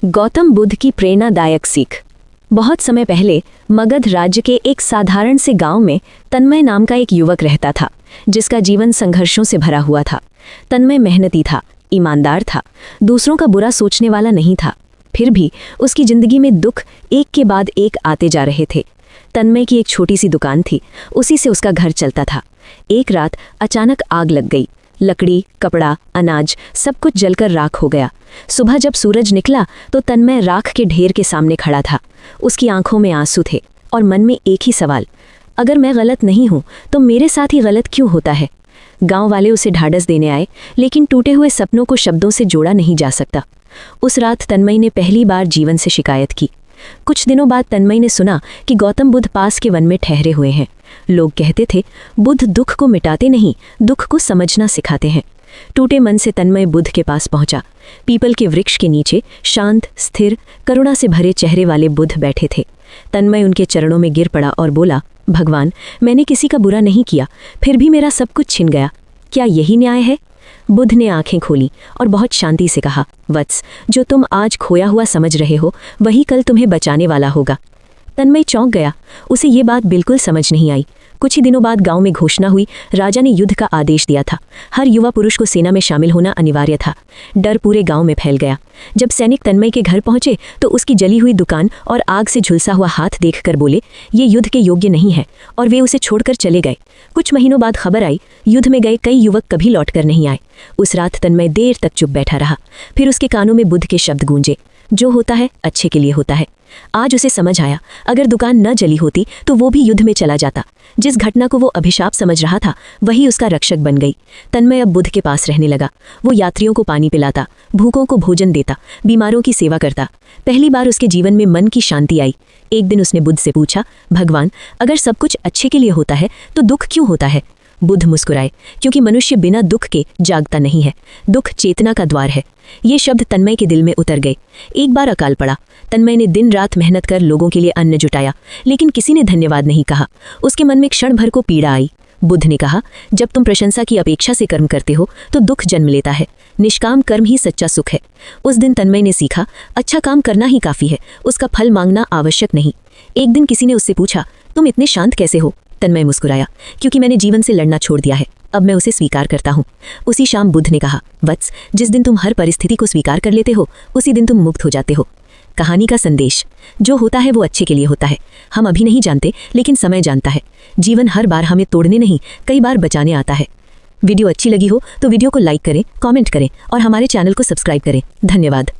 गौतम बुद्ध की प्रेरणादायक सीख। बहुत समय पहले मगध राज्य के एक साधारण से गांव में तन्मय नाम का एक युवक रहता था, जिसका जीवन संघर्षों से भरा हुआ था। तन्मय मेहनती था, ईमानदार था, दूसरों का बुरा सोचने वाला नहीं था। फिर भी उसकी जिंदगी में दुख एक के बाद एक आते जा रहे थे। तन्मय की एक छोटी सी दुकान थी, उसी से उसका घर चलता था। एक रात अचानक आग लग गई। लकड़ी, कपड़ा, अनाज सब कुछ जलकर राख हो गया। सुबह जब सूरज निकला तो तन्मय राख के ढेर के सामने खड़ा था। उसकी आंखों में आंसू थे और मन में एक ही सवाल, अगर मैं गलत नहीं हूं तो मेरे साथ ही गलत क्यों होता है। गांव वाले उसे ढाढ़स देने आए, लेकिन टूटे हुए सपनों को शब्दों से जोड़ा नहीं जा सकता। उस रात तन्मय ने पहली बार जीवन से शिकायत की। कुछ दिनों बाद तन्मय ने सुना कि गौतम बुद्ध पास के वन में ठहरे हुए हैं। लोग कहते थे, बुद्ध दुख को मिटाते नहीं, दुख को समझना सिखाते हैं। टूटे मन से तन्मय बुद्ध के पास पहुंचा। पीपल के वृक्ष के नीचे शांत, स्थिर, करुणा से भरे चेहरे वाले बुद्ध बैठे थे। तन्मय उनके चरणों में गिर पड़ा और बोला, भगवान, मैंने किसी का बुरा नहीं किया, फिर भी मेरा सब कुछ छिन गया। क्या यही न्याय है? बुद्ध ने आंखें खोली और बहुत शांति से कहा, वत्स, जो तुम आज खोया हुआ समझ रहे हो वही कल तुम्हें बचाने वाला होगा। तन्मय चौंक गया। उसे ये बात बिल्कुल समझ नहीं आई। कुछ ही दिनों बाद गांव में घोषणा हुई, राजा ने युद्ध का आदेश दिया था। हर युवा पुरुष को सेना में शामिल होना अनिवार्य था। डर पूरे गांव में फैल गया। जब सैनिक तन्मय के घर पहुंचे तो उसकी जली हुई दुकान और आग से झुलसा हुआ हाथ देखकर बोले, ये युद्ध के योग्य नहीं है, और वे उसे छोड़कर चले गए। कुछ महीनों बाद खबर आई, युद्ध में गए कई युवक कभी लौटकर नहीं आए। उस रात तन्मय देर तक चुप बैठा रहा। फिर उसके कानों में बुद्ध के शब्द गूंजे, जो होता है अच्छे के लिए होता है। आज उसे समझ आया, अगर दुकान न जली होती तो वो भी युद्ध में चला जाता। जिस घटना को वो अभिशाप समझ रहा था वही उसका रक्षक बन गई। तन्मय अब बुद्ध के पास रहने लगा। वो यात्रियों को पानी पिलाता, भूखों को भोजन देता, बीमारों की सेवा करता। पहली बार उसके जीवन में मन की शांति आई। एक दिन उसने बुद्ध से पूछा, भगवान, अगर सब कुछ अच्छे के लिए होता है तो दुख क्यों होता है? बुद्ध मुस्कुराए, क्योंकि मनुष्य बिना दुख के जागता नहीं है। दुख चेतना का द्वार है। ये शब्द तन्मय के दिल में उतर गए। एक बार अकाल पड़ा। तन्मय ने दिन रात मेहनत कर लोगों के लिए अन्न जुटाया, लेकिन किसी ने धन्यवाद नहीं कहा। उसके मन में क्षण भर को पीड़ा आई। बुद्ध ने कहा, जब तुम प्रशंसा की अपेक्षा से कर्म करते हो तो दुख जन्म लेता है। निष्काम कर्म ही सच्चा सुख है। उस दिन तन्मय ने सीखा, अच्छा काम करना ही काफी है, उसका फल मांगना आवश्यक नहीं। एक दिन किसी ने उससे पूछा, तुम इतने शांत कैसे हो? तन्मय मुस्कुराया, क्योंकि मैंने जीवन से लड़ना छोड़ दिया है, अब मैं उसे स्वीकार करता हूँ। उसी शाम बुद्ध ने कहा, वत्स, जिस दिन तुम हर परिस्थिति को स्वीकार कर लेते हो उसी दिन तुम मुक्त हो जाते हो। कहानी का संदेश, जो होता है वो अच्छे के लिए होता है। हम अभी नहीं जानते, लेकिन समय जानता है। जीवन हर बार हमें तोड़ने नहीं, कई बार बचाने आता है। वीडियो अच्छी लगी हो तो वीडियो को लाइक करें, कमेंट करें और हमारे चैनल को सब्सक्राइब करें। धन्यवाद।